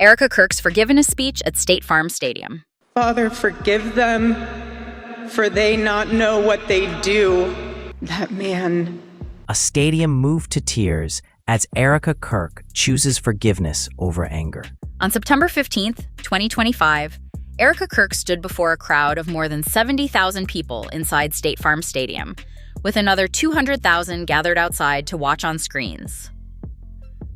Erika Kirk's forgiveness speech at State Farm Stadium. Father, forgive them, for they not know what they do. That man. A stadium moved to tears as Erika Kirk chooses forgiveness over anger. On September 15th, 2025, Erika Kirk stood before a crowd of more than 70,000 people inside State Farm Stadium, with another 200,000 gathered outside to watch on screens.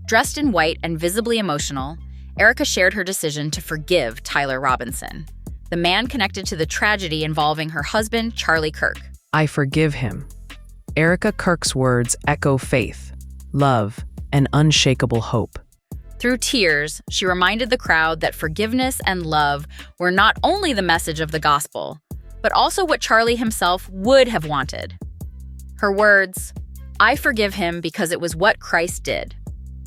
Dressed in white and visibly emotional, Erika shared her decision to forgive Tyler Robinson, the man connected to the tragedy involving her husband, Charlie Kirk. I forgive him. Erika Kirk's words echo faith, love, and unshakable hope. Through tears, she reminded the crowd that forgiveness and love were not only the message of the gospel, but also what Charlie himself would have wanted. Her words, "I forgive him because it was what Christ did,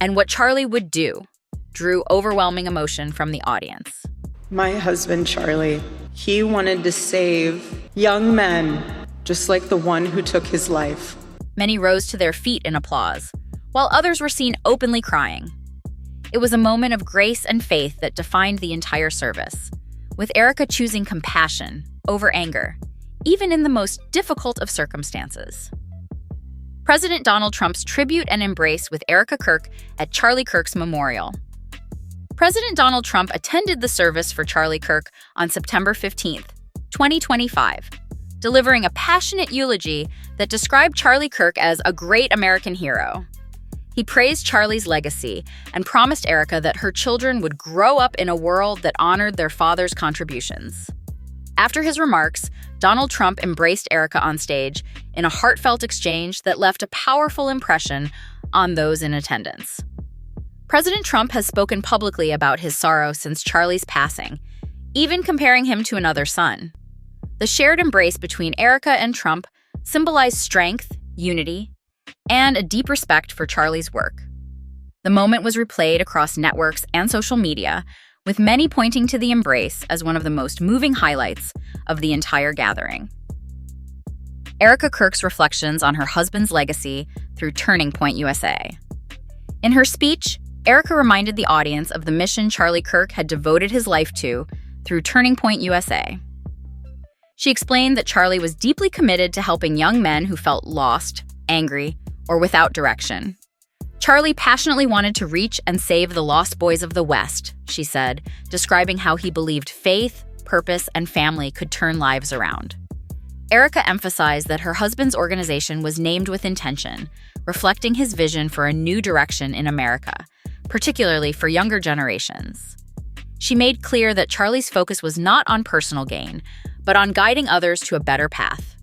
and what Charlie would do," drew overwhelming emotion from the audience. My husband, Charlie, he wanted to save young men, just like the one who took his life. Many rose to their feet in applause, while others were seen openly crying. It was a moment of grace and faith that defined the entire service, with Erika choosing compassion over anger, even in the most difficult of circumstances. President Donald Trump's tribute and embrace with Erika Kirk at Charlie Kirk's memorial. President Donald Trump attended the service for Charlie Kirk on September 15th, 2025, delivering a passionate eulogy that described Charlie Kirk as a great American hero. He praised Charlie's legacy and promised Erika that her children would grow up in a world that honored their father's contributions. After his remarks, Donald Trump embraced Erika on stage in a heartfelt exchange that left a powerful impression on those in attendance. President Trump has spoken publicly about his sorrow since Charlie's passing, even comparing him to another son. The shared embrace between Erika and Trump symbolized strength, unity, and a deep respect for Charlie's work. The moment was replayed across networks and social media, with many pointing to the embrace as one of the most moving highlights of the entire gathering. Erika Kirk's reflections on her husband's legacy through Turning Point USA. In her speech, Erika reminded the audience of the mission Charlie Kirk had devoted his life to through Turning Point USA. She explained that Charlie was deeply committed to helping young men who felt lost, angry, or without direction. Charlie passionately wanted to reach and save the lost boys of the West, she said, describing how he believed faith, purpose, and family could turn lives around. Erika emphasized that her husband's organization was named with intention, reflecting his vision for a new direction in America, particularly for younger generations. She made clear that Charlie's focus was not on personal gain, but on guiding others to a better path.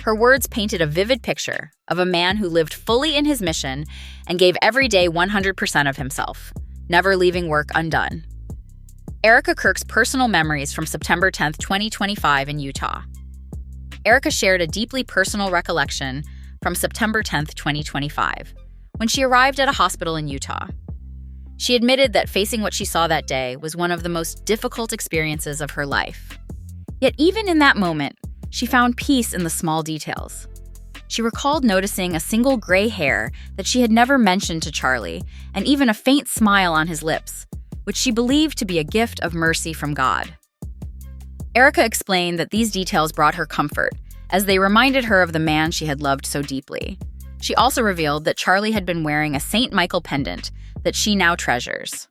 Her words painted a vivid picture of a man who lived fully in his mission and gave every day 100% of himself, never leaving work undone. Erika Kirk's personal memories from September 10, 2025 in Utah. Erika shared a deeply personal recollection from September 10, 2025, when she arrived at a hospital in Utah. She admitted that facing what she saw that day was one of the most difficult experiences of her life. Yet even in that moment, she found peace in the small details. She recalled noticing a single gray hair that she had never mentioned to Charlie, and even a faint smile on his lips, which she believed to be a gift of mercy from God. Erika explained that these details brought her comfort, as they reminded her of the man she had loved so deeply. She also revealed that Charlie had been wearing a St. Michael pendant that she now treasures.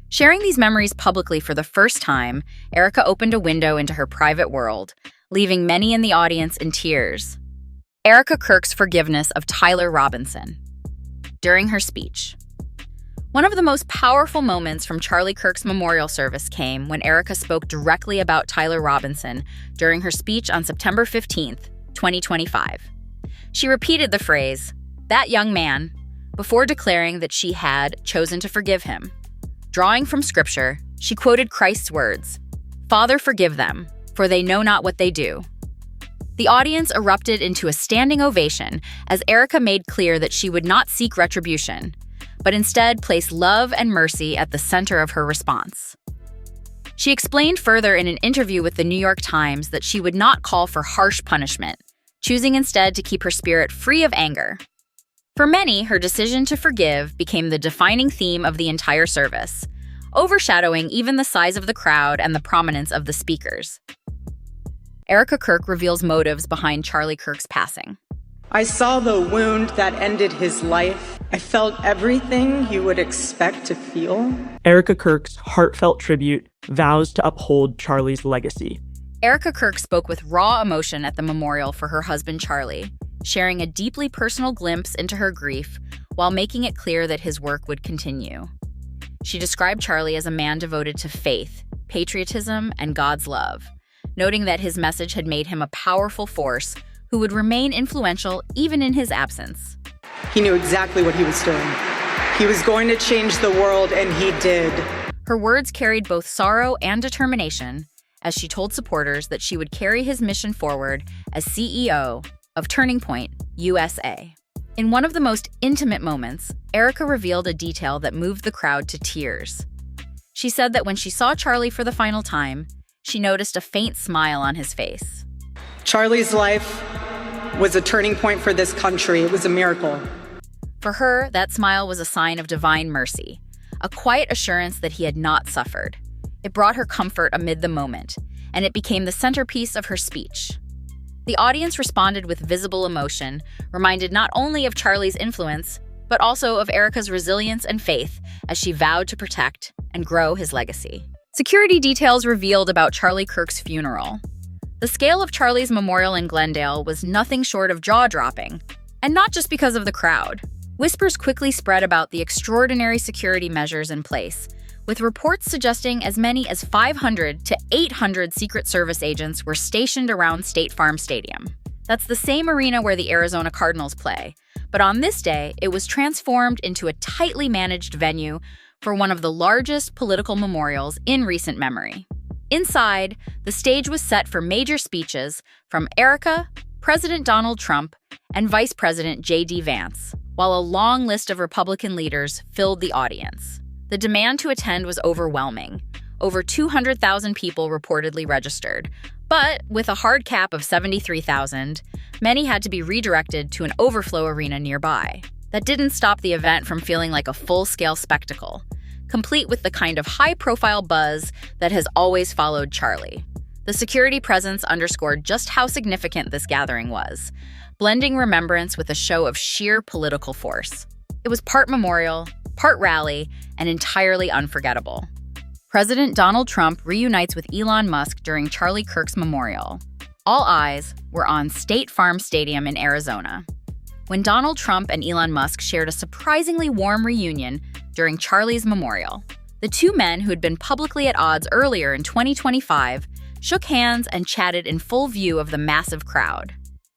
Sharing these memories publicly for the first time, Erika opened a window into her private world, leaving many in the audience in tears. Erika Kirk's forgiveness of Tyler Robinson. During her speech. One of the most powerful moments from Charlie Kirk's memorial service came when Erika spoke directly about Tyler Robinson during her speech on September 15th, 2025. She repeated the phrase, "that young man," before declaring that she had chosen to forgive him. Drawing from Scripture, she quoted Christ's words, "Father, forgive them, for they know not what they do." The audience erupted into a standing ovation as Erika made clear that she would not seek retribution, but instead place love and mercy at the center of her response. She explained further in an interview with the New York Times that she would not call for harsh punishment, choosing instead to keep her spirit free of anger. For many, her decision to forgive became the defining theme of the entire service, overshadowing even the size of the crowd and the prominence of the speakers. Erika Kirk reveals motives behind Charlie Kirk's passing. I saw the wound that ended his life. I felt everything you would expect to feel. Erika Kirk's heartfelt tribute vows to uphold Charlie's legacy. Erika Kirk spoke with raw emotion at the memorial for her husband Charlie, sharing a deeply personal glimpse into her grief while making it clear that his work would continue. She described Charlie as a man devoted to faith, patriotism, and God's love, noting that his message had made him a powerful force who would remain influential even in his absence. He knew exactly what he was doing. He was going to change the world, and he did. Her words carried both sorrow and determination as she told supporters that she would carry his mission forward as CEO of Turning Point USA. In one of the most intimate moments, Erika revealed a detail that moved the crowd to tears. She said that when she saw Charlie for the final time, she noticed a faint smile on his face. Charlie's life was a turning point for this country. It was a miracle. For her, that smile was a sign of divine mercy, a quiet assurance that he had not suffered. It brought her comfort amid the moment, and it became the centerpiece of her speech. The audience responded with visible emotion, reminded not only of Charlie's influence, but also of Erika's resilience and faith as she vowed to protect and grow his legacy. Security details revealed about Charlie Kirk's funeral. The scale of Charlie's memorial in Glendale was nothing short of jaw-dropping, and not just because of the crowd. Whispers quickly spread about the extraordinary security measures in place, with reports suggesting as many as 500 to 800 Secret Service agents were stationed around State Farm Stadium. That's the same arena where the Arizona Cardinals play, but on this day, it was transformed into a tightly managed venue for one of the largest political memorials in recent memory. Inside, the stage was set for major speeches from Erika, President Donald Trump, and Vice President J.D. Vance, while a long list of Republican leaders filled the audience. The demand to attend was overwhelming. Over 200,000 people reportedly registered, but with a hard cap of 73,000, many had to be redirected to an overflow arena nearby. That didn't stop the event from feeling like a full-scale spectacle, complete with the kind of high-profile buzz that has always followed Charlie. The security presence underscored just how significant this gathering was, blending remembrance with a show of sheer political force. It was part memorial, part rally, and entirely unforgettable. President Donald Trump reunites with Elon Musk during Charlie Kirk's memorial. All eyes were on State Farm Stadium in Arizona, when Donald Trump and Elon Musk shared a surprisingly warm reunion during Charlie's memorial. The two men, who had been publicly at odds earlier in 2025, shook hands and chatted in full view of the massive crowd.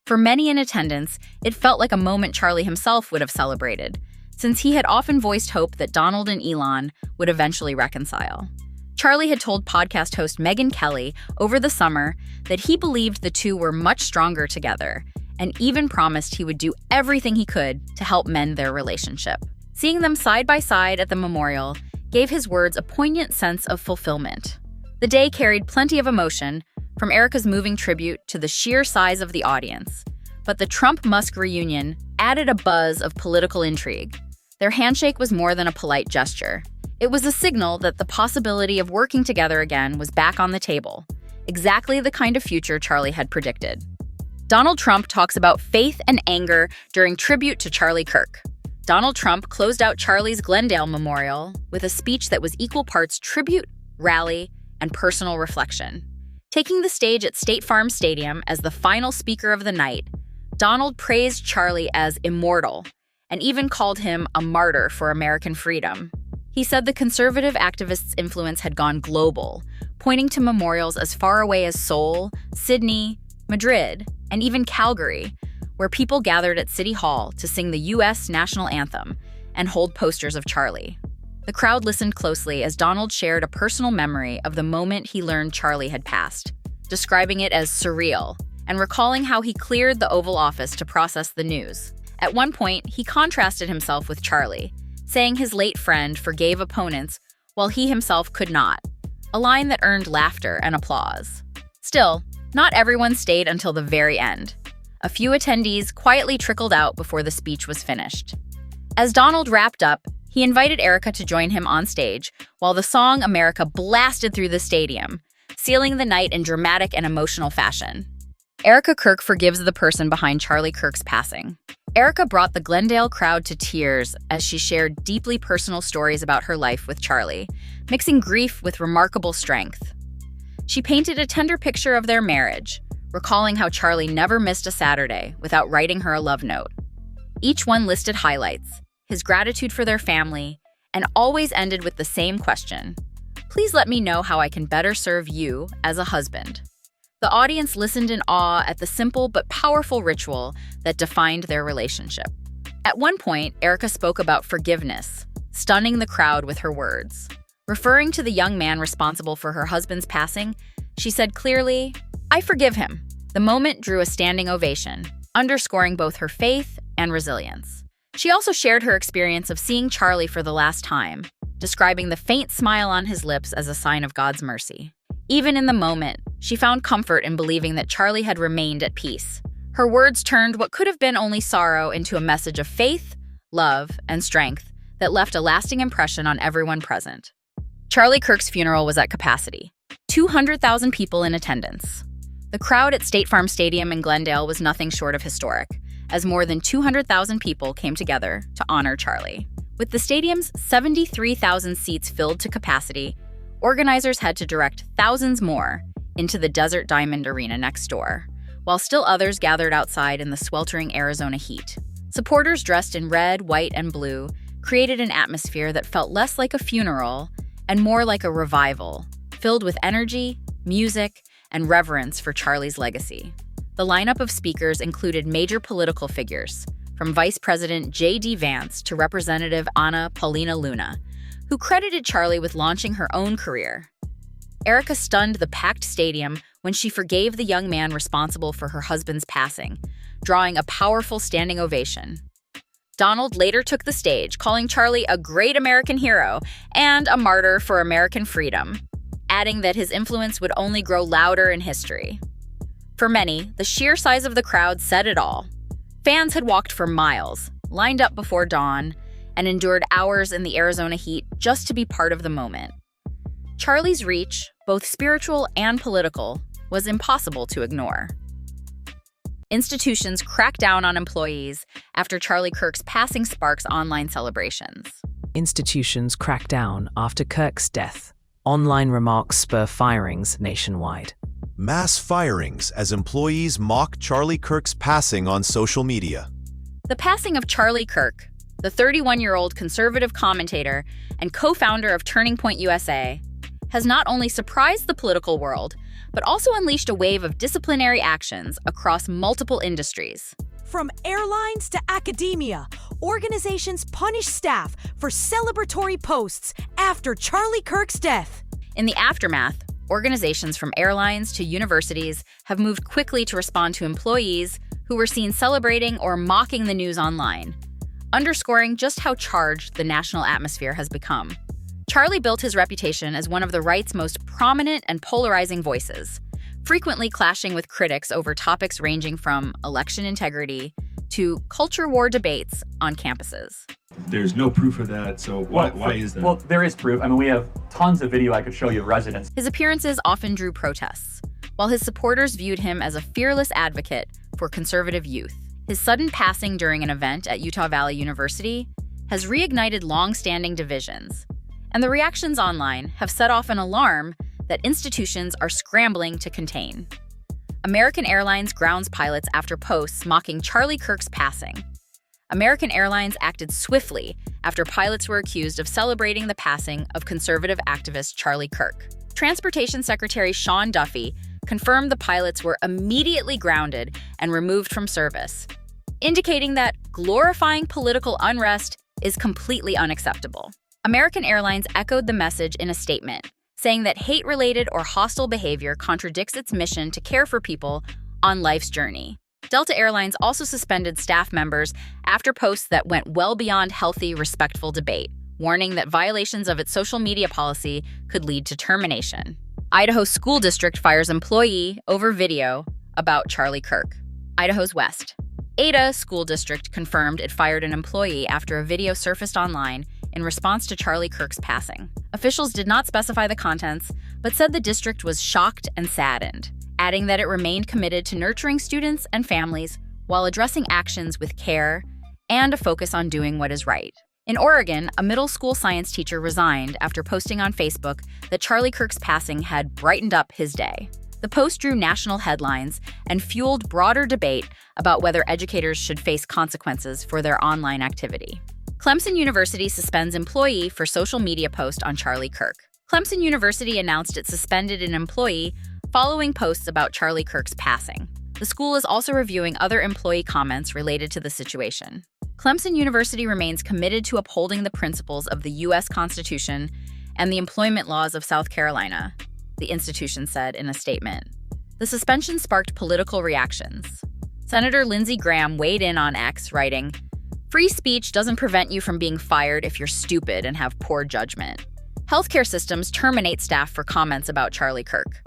For many in attendance, it felt like a moment Charlie himself would have celebrated, since he had often voiced hope that Donald and Elon would eventually reconcile. Charlie had told podcast host Megyn Kelly over the summer that he believed the two were much stronger together, and even promised he would do everything he could to help mend their relationship. Seeing them side by side at the memorial gave his words a poignant sense of fulfillment. The day carried plenty of emotion, from Erika's moving tribute to the sheer size of the audience. But the Trump-Musk reunion added a buzz of political intrigue. Their handshake was more than a polite gesture. It was a signal that the possibility of working together again was back on the table, exactly the kind of future Charlie had predicted. Donald Trump talks about faith and anger during tribute to Charlie Kirk. Donald Trump closed out Charlie's Glendale memorial with a speech that was equal parts tribute, rally, and personal reflection. Taking the stage at State Farm Stadium as the final speaker of the night, Donald praised Charlie as immortal and even called him a martyr for American freedom. He said the conservative activist's influence had gone global, pointing to memorials as far away as Seoul, Sydney, Madrid, and even Calgary, where people gathered at City Hall to sing the U.S. national anthem and hold posters of Charlie. The crowd listened closely as Donald shared a personal memory of the moment he learned Charlie had passed, describing it as surreal and recalling how he cleared the Oval Office to process the news. At one point, he contrasted himself with Charlie, saying his late friend forgave opponents while he himself could not, a line that earned laughter and applause. Still, not everyone stayed until the very end. A few attendees quietly trickled out before the speech was finished. As Donald wrapped up, he He invited Erika to join him on stage, while the song America blasted through the stadium, sealing the night in dramatic and emotional fashion. Erika Kirk forgives the person behind Charlie Kirk's passing. Erika brought the Glendale crowd to tears as she shared deeply personal stories about her life with Charlie, mixing grief with remarkable strength. She painted a tender picture of their marriage, recalling how Charlie never missed a Saturday without writing her a love note. Each one listed highlights, his gratitude for their family, and always ended with the same question: "Please let me know how I can better serve you as a husband." The audience listened in awe at the simple but powerful ritual that defined their relationship. At one point, Erika spoke about forgiveness, stunning the crowd with her words. Referring to the young man responsible for her husband's passing, she said clearly, "I forgive him." The moment drew a standing ovation, underscoring both her faith and resilience. She also shared her experience of seeing Charlie for the last time, describing the faint smile on his lips as a sign of God's mercy. Even in the moment, she found comfort in believing that Charlie had remained at peace. Her words turned what could have been only sorrow into a message of faith, love, and strength that left a lasting impression on everyone present. Charlie Kirk's funeral was at capacity, 200,000 people in attendance. The crowd at State Farm Stadium in Glendale was nothing short of historic, as more than 200,000 people came together to honor Charlie. With the stadium's 73,000 seats filled to capacity, organizers had to direct thousands more into the Desert Diamond Arena next door, while still others gathered outside in the sweltering Arizona heat. Supporters dressed in red, white, and blue created an atmosphere that felt less like a funeral and more like a revival, filled with energy, music, and reverence for Charlie's legacy. The lineup of speakers included major political figures, from Vice President J.D. Vance to Representative Ana Paulina Luna, who credited Charlie with launching her own career. Erika stunned the packed stadium when she forgave the young man responsible for her husband's passing, drawing a powerful standing ovation. Donald later took the stage, calling Charlie a great American hero and a martyr for American freedom, adding that his influence would only grow louder in history. For many, the sheer size of the crowd said it all. Fans had walked for miles, lined up before dawn, and endured hours in the Arizona heat just to be part of the moment. Charlie's reach, both spiritual and political, was impossible to ignore. Institutions cracked down on employees after Charlie Kirk's passing sparks online celebrations. Institutions crack down after Kirk's death. Online remarks spur firings nationwide. Mass firings as employees mock Charlie Kirk's passing on social media. The passing of Charlie Kirk, the 31-year-old conservative commentator and co-founder of Turning Point USA, has not only surprised the political world, but also unleashed a wave of disciplinary actions across multiple industries. From airlines to academia, organizations punish staff for celebratory posts after Charlie Kirk's death. In the aftermath, organizations from airlines to universities have moved quickly to respond to employees who were seen celebrating or mocking the news online, underscoring just how charged the national atmosphere has become. Charlie built his reputation as one of the right's most prominent and polarizing voices, frequently clashing with critics over topics ranging from election integrity to culture war debates on campuses. There's no proof of that, so why is that? Well, there is proof. I mean, we have tons of video I could show you of residents. His appearances often drew protests, while his supporters viewed him as a fearless advocate for conservative youth. His sudden passing during an event at Utah Valley University has reignited long-standing divisions, and the reactions online have set off an alarm that institutions are scrambling to contain. American Airlines grounds pilots after posts mocking Charlie Kirk's passing. American Airlines acted swiftly after pilots were accused of celebrating the passing of conservative activist Charlie Kirk. Transportation Secretary Sean Duffy confirmed the pilots were immediately grounded and removed from service, indicating that glorifying political unrest is completely unacceptable. American Airlines echoed the message in a statement, saying that hate-related or hostile behavior contradicts its mission to care for people on life's journey. Delta Airlines also suspended staff members after posts that went well beyond healthy, respectful debate, warning that violations of its social media policy could lead to termination. Idaho School District fires employee over video about Charlie Kirk. Idaho's West. Ada School District confirmed it fired an employee after a video surfaced online in response to Charlie Kirk's passing. Officials did not specify the contents, but said the district was shocked and saddened, adding that it remained committed to nurturing students and families while addressing actions with care and a focus on doing what is right. In Oregon, a middle school science teacher resigned after posting on Facebook that Charlie Kirk's passing had brightened up his day. The post drew national headlines and fueled broader debate about whether educators should face consequences for their online activity. Clemson University suspends employee for social media post on Charlie Kirk. Clemson University announced it suspended an employee following posts about Charlie Kirk's passing. The school is also reviewing other employee comments related to the situation. Clemson University remains committed to upholding the principles of the U.S. Constitution and the employment laws of South Carolina, the institution said in a statement. The suspension sparked political reactions. Senator Lindsey Graham weighed in on X, writing, "Free speech doesn't prevent you from being fired if you're stupid and have poor judgment. Healthcare systems terminate staff for comments about Charlie Kirk.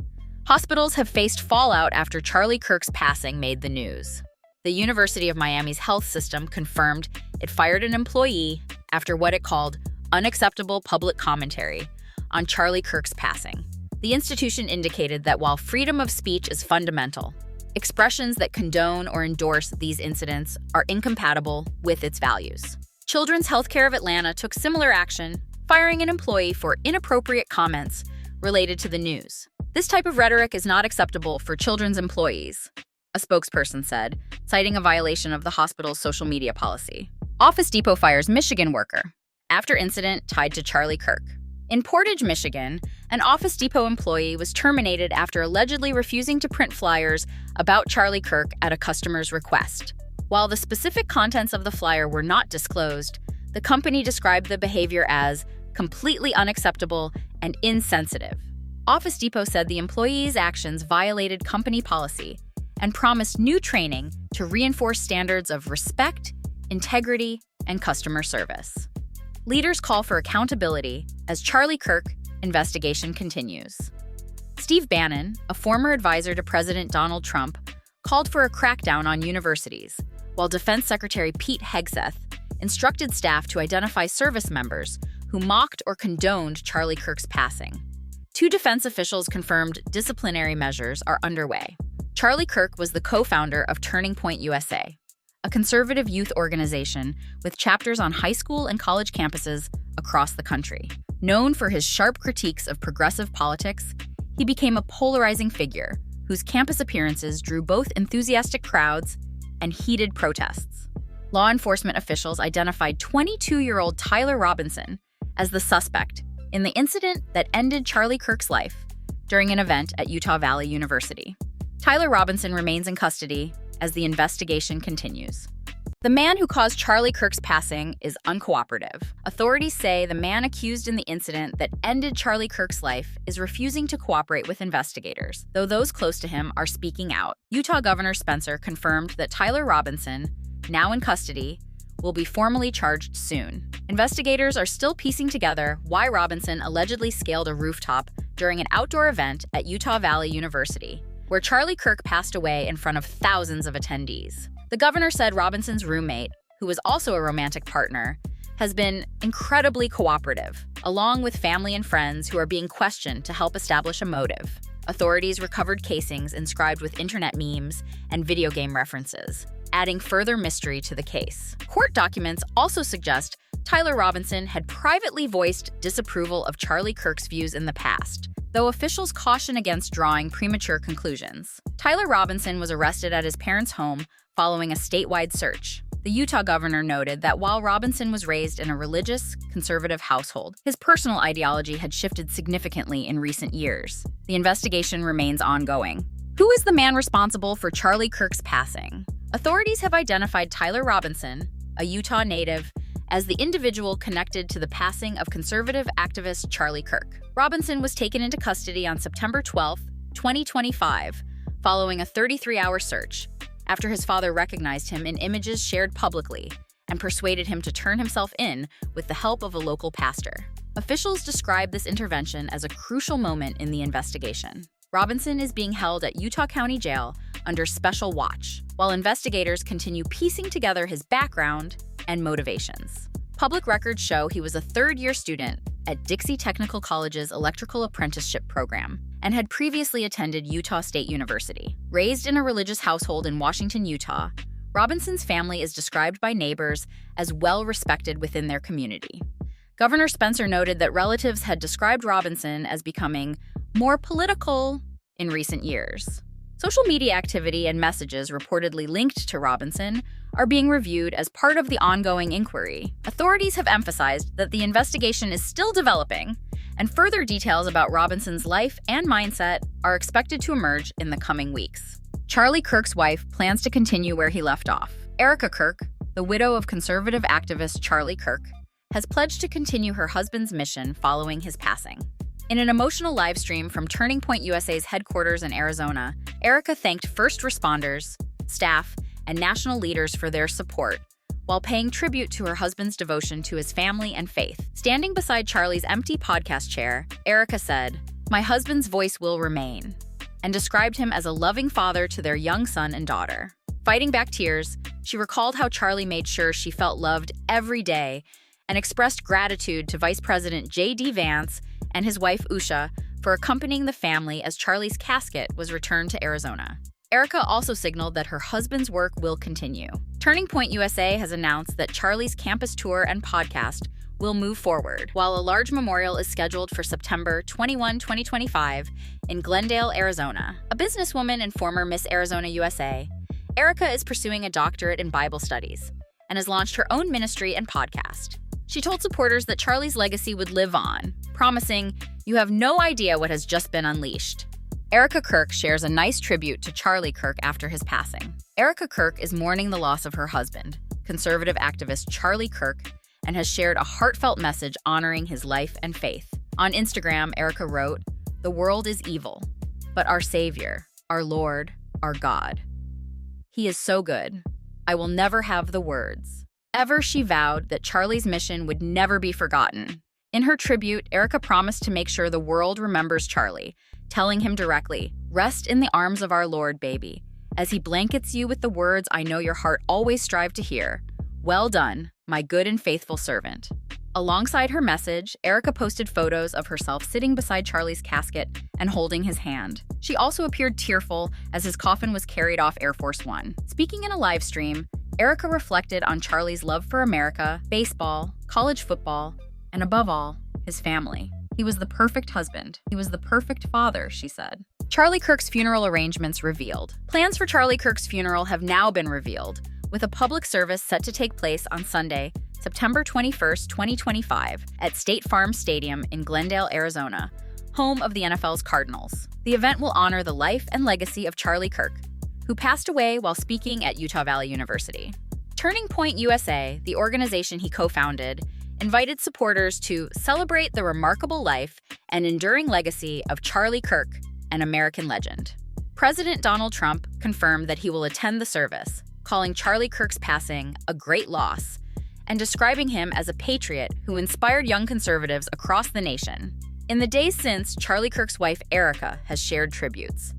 Hospitals have faced fallout after Charlie Kirk's passing made the news." The University of Miami's health system confirmed it fired an employee after what it called unacceptable public commentary on Charlie Kirk's passing. The institution indicated that while freedom of speech is fundamental, expressions that condone or endorse these incidents are incompatible with its values. Children's Healthcare of Atlanta took similar action, firing an employee for inappropriate comments related to the news. "This type of rhetoric is not acceptable for children's employees," a spokesperson said, citing a violation of the hospital's social media policy. Office Depot fires Michigan worker after incident tied to Charlie Kirk. In Portage, Michigan, an Office Depot employee was terminated after allegedly refusing to print flyers about Charlie Kirk at a customer's request. While the specific contents of the flyer were not disclosed, the company described the behavior as completely unacceptable and insensitive. Office Depot said the employee's actions violated company policy and promised new training to reinforce standards of respect, integrity, and customer service. Leaders call for accountability as Charlie Kirk investigation continues. Steve Bannon, a former advisor to President Donald Trump, called for a crackdown on universities, while Defense Secretary Pete Hegseth instructed staff to identify service members who mocked or condoned Charlie Kirk's passing. 2 defense officials confirmed disciplinary measures are underway. Charlie Kirk was the co-founder of Turning Point USA, a conservative youth organization with chapters on high school and college campuses across the country. Known for his sharp critiques of progressive politics, he became a polarizing figure whose campus appearances drew both enthusiastic crowds and heated protests. Law enforcement officials identified 22-year-old Tyler Robinson as the suspect in the incident that ended Charlie Kirk's life during an event at Utah Valley University. Tyler Robinson remains in custody as the investigation continues. The man who caused Charlie Kirk's passing is uncooperative. Authorities say the man accused in the incident that ended Charlie Kirk's life is refusing to cooperate with investigators, though those close to him are speaking out. Utah Governor Spencer confirmed that Tyler Robinson, now in custody, will be formally charged soon. Investigators are still piecing together why Robinson allegedly scaled a rooftop during an outdoor event at Utah Valley University, where Charlie Kirk passed away in front of thousands of attendees. The governor said Robinson's roommate, who was also a romantic partner, has been incredibly cooperative, along with family and friends who are being questioned to help establish a motive. Authorities recovered casings inscribed with internet memes and video game references, adding further mystery to the case. Court documents also suggest Tyler Robinson had privately voiced disapproval of Charlie Kirk's views in the past, though officials caution against drawing premature conclusions. Tyler Robinson was arrested at his parents' home following a statewide search. The Utah governor noted that while Robinson was raised in a religious, conservative household, his personal ideology had shifted significantly in recent years. The investigation remains ongoing. Who is the man responsible for Charlie Kirk's passing? Authorities have identified Tyler Robinson, a Utah native, as the individual connected to the passing of conservative activist Charlie Kirk. Robinson was taken into custody on September 12, 2025, following a 33-hour search, after his father recognized him in images shared publicly and persuaded him to turn himself in with the help of a local pastor. Officials describe this intervention as a crucial moment in the investigation. Robinson is being held at Utah County Jail under special watch, while investigators continue piecing together his background and motivations. Public records show he was a third-year student at Dixie Technical College's Electrical Apprenticeship Program and had previously attended Utah State University. Raised in a religious household in Washington, Utah, Robinson's family is described by neighbors as well-respected within their community. Governor Spencer noted that relatives had described Robinson as becoming more political in recent years. Social media activity and messages reportedly linked to Robinson are being reviewed as part of the ongoing inquiry. Authorities have emphasized that the investigation is still developing, and further details about Robinson's life and mindset are expected to emerge in the coming weeks. Charlie Kirk's wife plans to continue where he left off. Erika Kirk, the widow of conservative activist Charlie Kirk, has pledged to continue her husband's mission following his passing. In an emotional live stream from Turning Point USA's headquarters in Arizona, Erika thanked first responders, staff, and national leaders for their support, while paying tribute to her husband's devotion to his family and faith. Standing beside Charlie's empty podcast chair, Erika said, "My husband's voice will remain," and described him as a loving father to their young son and daughter. Fighting back tears, she recalled how Charlie made sure she felt loved every day and expressed gratitude to Vice President J.D. Vance and his wife Usha for accompanying the family as Charlie's casket was returned to Arizona. Erika also signaled that her husband's work will continue. Turning Point USA has announced that Charlie's campus tour and podcast will move forward, while a large memorial is scheduled for September 21, 2025 in Glendale, Arizona. A businesswoman and former Miss Arizona USA, Erika is pursuing a doctorate in Bible studies and has launched her own ministry and podcast. She told supporters that Charlie's legacy would live on, promising, "You have no idea what has just been unleashed." Erika Kirk shares a nice tribute to Charlie Kirk after his passing. Erika Kirk is mourning the loss of her husband, conservative activist Charlie Kirk, and has shared a heartfelt message honoring his life and faith. On Instagram, Erika wrote, "The world is evil, but our Savior, our Lord, our God. He is so good. I will never have the words." Ever, she vowed that Charlie's mission would never be forgotten. In her tribute, Erika promised to make sure the world remembers Charlie, telling him directly, "Rest in the arms of our Lord, baby, as he blankets you with the words I know your heart always strived to hear. Well done, my good and faithful servant." Alongside her message, Erika posted photos of herself sitting beside Charlie's casket and holding his hand. She also appeared tearful as his coffin was carried off Air Force One. Speaking in a live stream, Erika reflected on Charlie's love for America, baseball, college football, and above all, his family. "He was the perfect husband. He was the perfect father," she said. Charlie Kirk's funeral arrangements revealed. Plans for Charlie Kirk's funeral have now been revealed, with a public service set to take place on Sunday, September 21, 2025, at State Farm Stadium in Glendale, Arizona, home of the NFL's Cardinals. The event will honor the life and legacy of Charlie Kirk, who passed away while speaking at Utah Valley University. Turning Point USA, the organization he co-founded, invited supporters to celebrate the remarkable life and enduring legacy of Charlie Kirk, an American legend. President Donald Trump confirmed that he will attend the service, calling Charlie Kirk's passing a great loss and describing him as a patriot who inspired young conservatives across the nation. In the days since, Charlie Kirk's wife Erika has shared tributes.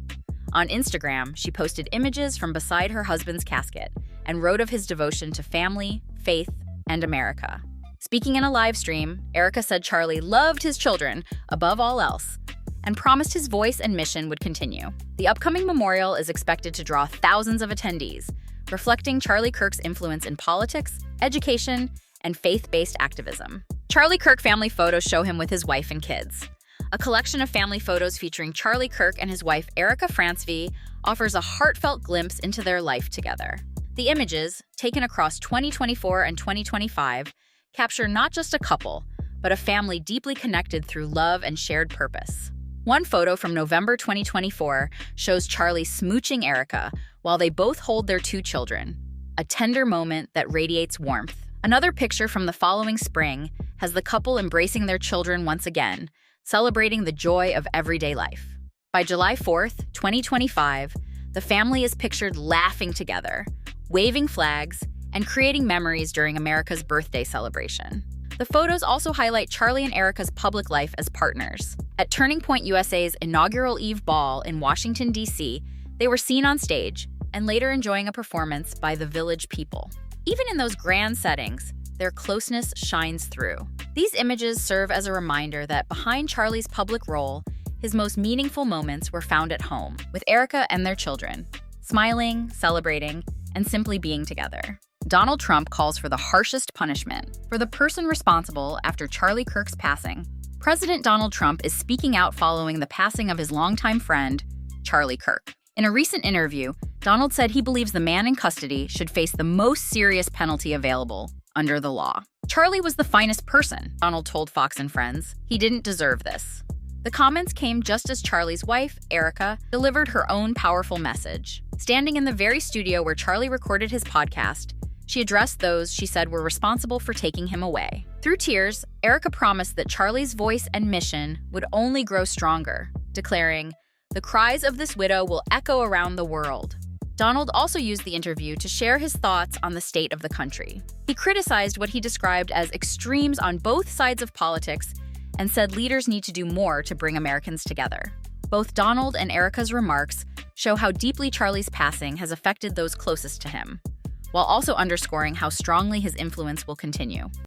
On Instagram, she posted images from beside her husband's casket and wrote of his devotion to family, faith, and America. Speaking in a live stream, Erika said Charlie loved his children above all else and promised his voice and mission would continue. The upcoming memorial is expected to draw thousands of attendees, reflecting Charlie Kirk's influence in politics, education, and faith-based activism. Charlie Kirk family photos show him with his wife and kids. A collection of family photos featuring Charlie Kirk and his wife Erika Francevy offers a heartfelt glimpse into their life together. The images, taken across 2024 and 2025, capture not just a couple, but a family deeply connected through love and shared purpose. One photo from November 2024 shows Charlie smooching Erika while they both hold their two children, a tender moment that radiates warmth. Another picture from the following spring has the couple embracing their children once again, celebrating the joy of everyday life. By July 4th, 2025, the family is pictured laughing together, waving flags, and creating memories during America's birthday celebration. The photos also highlight Charlie and Erika's public life as partners. At Turning Point USA's inaugural Eve Ball in Washington, D.C., they were seen on stage and later enjoying a performance by the Village People. Even in those grand settings, their closeness shines through. These images serve as a reminder that behind Charlie's public role, his most meaningful moments were found at home, with Erika and their children, smiling, celebrating, and simply being together. Donald Trump calls for the harshest punishment for the person responsible after Charlie Kirk's passing. President Donald Trump is speaking out following the passing of his longtime friend, Charlie Kirk. In a recent interview, Donald said he believes the man in custody should face the most serious penalty available under the law. Charlie was the finest person, Donald told Fox and Friends. He didn't deserve this. The comments came just as Charlie's wife, Erika, delivered her own powerful message. Standing in the very studio where Charlie recorded his podcast, she addressed those she said were responsible for taking him away. Through tears, Erika promised that Charlie's voice and mission would only grow stronger, declaring, "The cries of this widow will echo around the world." Donald also used the interview to share his thoughts on the state of the country. He criticized what he described as extremes on both sides of politics and said leaders need to do more to bring Americans together. Both Donald and Erika's remarks show how deeply Charlie's passing has affected those closest to him, while also underscoring how strongly his influence will continue.